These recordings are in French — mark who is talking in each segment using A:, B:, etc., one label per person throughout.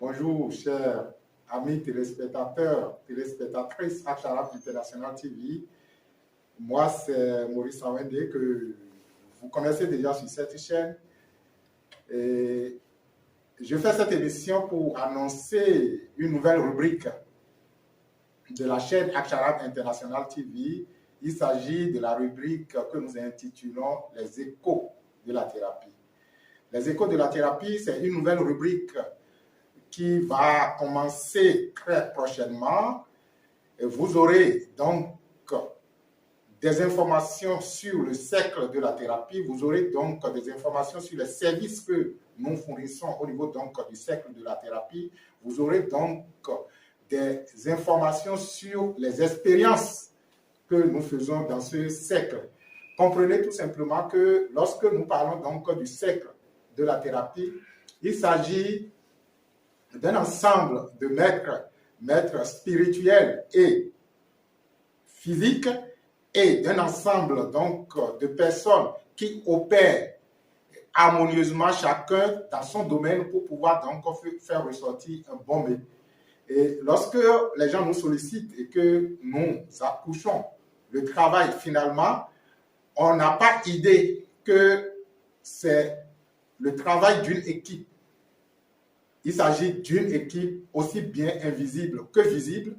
A: Bonjour, chers amis téléspectateurs, téléspectatrices Acharab International TV. Moi, c'est Maurice Awende que vous connaissez déjà sur cette chaîne. Et je fais cette émission pour annoncer une nouvelle rubrique de la chaîne Acharab International TV. Il s'agit de la rubrique que nous intitulons Les échos de la thérapie. Les échos de la thérapie, c'est une nouvelle rubrique qui va commencer très prochainement. Et vous aurez donc des informations sur le cercle de la thérapie, vous aurez donc des informations sur les services que nous fournissons au niveau donc du cercle de la thérapie, vous aurez donc des informations sur les expériences que nous faisons dans ce cercle. Comprenez tout simplement que lorsque nous parlons donc du cercle de la thérapie, il s'agit d'un ensemble de maîtres spirituels et physiques et d'un ensemble donc de personnes qui opèrent harmonieusement chacun dans son domaine pour pouvoir donc faire ressortir un bon métier. Et lorsque les gens nous sollicitent et que nous accouchons le travail finalement, on n'a pas idée que c'est le travail d'une équipe. Il s'agit d'une équipe aussi bien invisible que visible.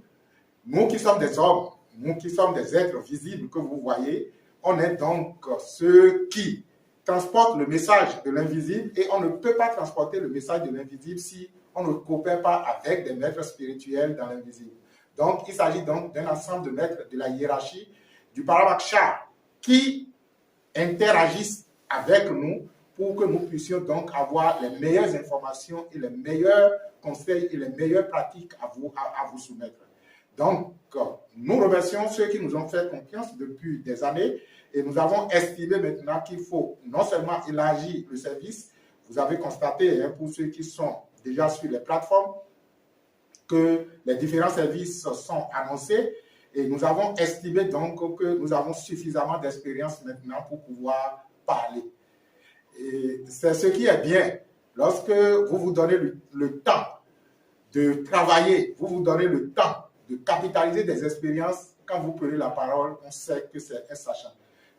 A: Nous qui sommes des hommes, nous qui sommes des êtres visibles que vous voyez, on est donc ceux qui transportent le message de l'invisible et on ne peut pas transporter le message de l'invisible si on ne coopère pas avec des maîtres spirituels dans l'invisible. Donc, il s'agit donc d'un ensemble de maîtres de la hiérarchie du Paramaksha qui interagissent avec nous pour que nous puissions donc avoir les meilleures informations et les meilleurs conseils et les meilleures pratiques à vous soumettre. Donc, nous remercions ceux qui nous ont fait confiance depuis des années et nous avons estimé maintenant qu'il faut non seulement élargir le service, vous avez constaté pour ceux qui sont déjà sur les plateformes que les différents services sont annoncés et nous avons estimé donc que nous avons suffisamment d'expérience maintenant pour pouvoir parler. Et c'est ce qui est bien. Lorsque vous vous donnez le temps de travailler, vous vous donnez le temps de capitaliser des expériences, quand vous prenez la parole, on sait que c'est un sachant.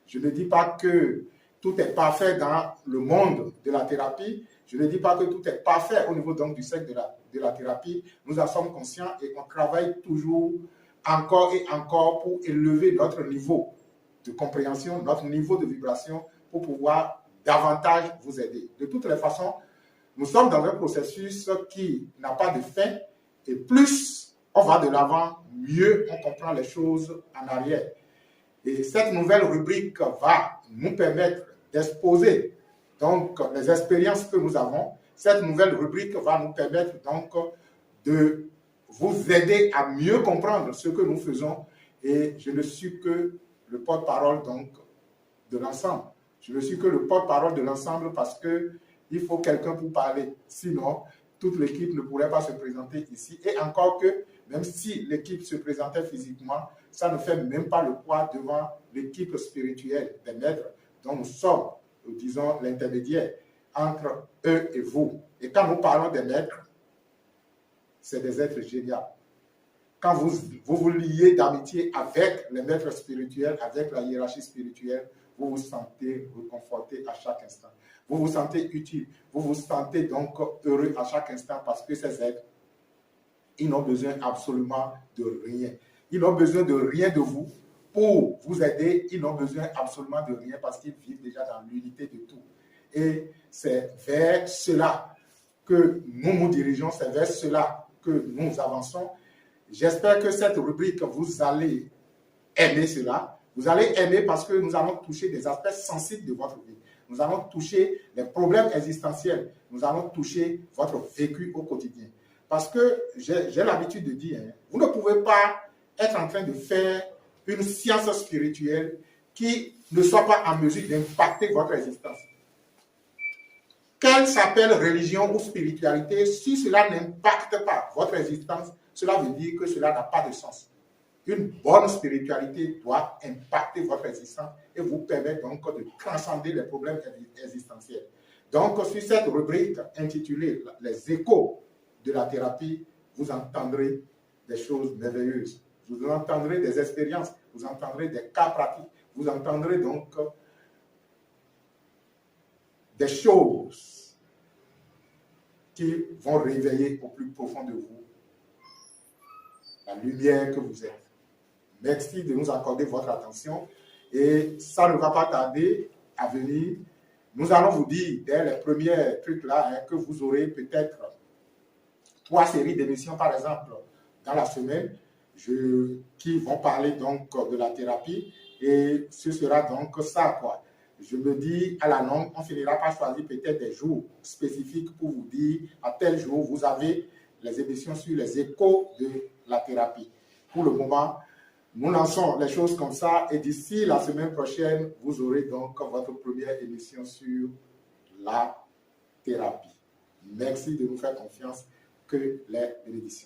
A: Je ne dis pas que tout est parfait dans le monde de la thérapie. Je ne dis pas que tout est parfait au niveau donc du cercle de la thérapie. Nous en sommes conscients et on travaille toujours encore et encore pour élever notre niveau de compréhension, notre niveau de vibration pour pouvoir davantage vous aider. De toutes les façons, nous sommes dans un processus qui n'a pas de fin et plus on va de l'avant, mieux on comprend les choses en arrière. Et cette nouvelle rubrique va nous permettre d'exposer donc les expériences que nous avons. Cette nouvelle rubrique va nous permettre donc de vous aider à mieux comprendre ce que nous faisons. Et je ne suis que le porte-parole donc de l'ensemble. Je ne suis que le porte-parole de l'ensemble parce qu'il faut quelqu'un pour parler. Sinon, toute l'équipe ne pourrait pas se présenter ici. Et encore que, même si l'équipe se présentait physiquement, ça ne fait même pas le poids devant l'équipe spirituelle des maîtres dont nous sommes, disons, l'intermédiaire entre eux et vous. Et quand nous parlons des maîtres, c'est des êtres géniaux. Quand vous liez d'amitié avec les maîtres spirituels, avec la hiérarchie spirituelle, vous vous sentez réconforté à chaque instant. Vous vous sentez utile. Vous vous sentez donc heureux à chaque instant parce que ces êtres, ils n'ont besoin absolument de rien. Ils n'ont besoin de rien de vous pour vous aider. Ils n'ont besoin absolument de rien parce qu'ils vivent déjà dans l'unité de tout. Et c'est vers cela que nous nous dirigeons, c'est vers cela que nous avançons. J'espère que cette rubrique, vous allez aimer cela. Vous allez aimer parce que nous allons toucher des aspects sensibles de votre vie. Nous allons toucher les problèmes existentiels. Nous allons toucher votre vécu au quotidien. Parce que j'ai l'habitude de dire, vous ne pouvez pas être en train de faire une science spirituelle qui ne soit pas en mesure d'impacter votre existence. Qu'elle s'appelle religion ou spiritualité, si cela n'impacte pas votre existence, cela veut dire que cela n'a pas de sens. Une bonne spiritualité doit impacter votre existence et vous permettre donc de transcender les problèmes existentiels. Donc, sur cette rubrique intitulée « Les échos de la thérapie, vous entendrez des choses merveilleuses. Vous entendrez des expériences, vous entendrez des cas pratiques, vous entendrez donc des choses qui vont réveiller au plus profond de vous la lumière que vous êtes. Merci de nous accorder votre attention et ça ne va pas tarder à venir. Nous allons vous dire, dès les premiers trucs là, que vous aurez peut-être 3 séries d'émissions, par exemple, dans la semaine, qui vont parler donc de la thérapie et ce sera donc ça, quoi. Je me dis, à la longue, on finira par choisir peut-être des jours spécifiques pour vous dire, à tel jour, vous avez les émissions sur les échos de la thérapie. Pour le moment, nous lançons les choses comme ça et d'ici la semaine prochaine, vous aurez donc votre première émission sur la thérapie. Merci de nous faire confiance. Que les bénédictions.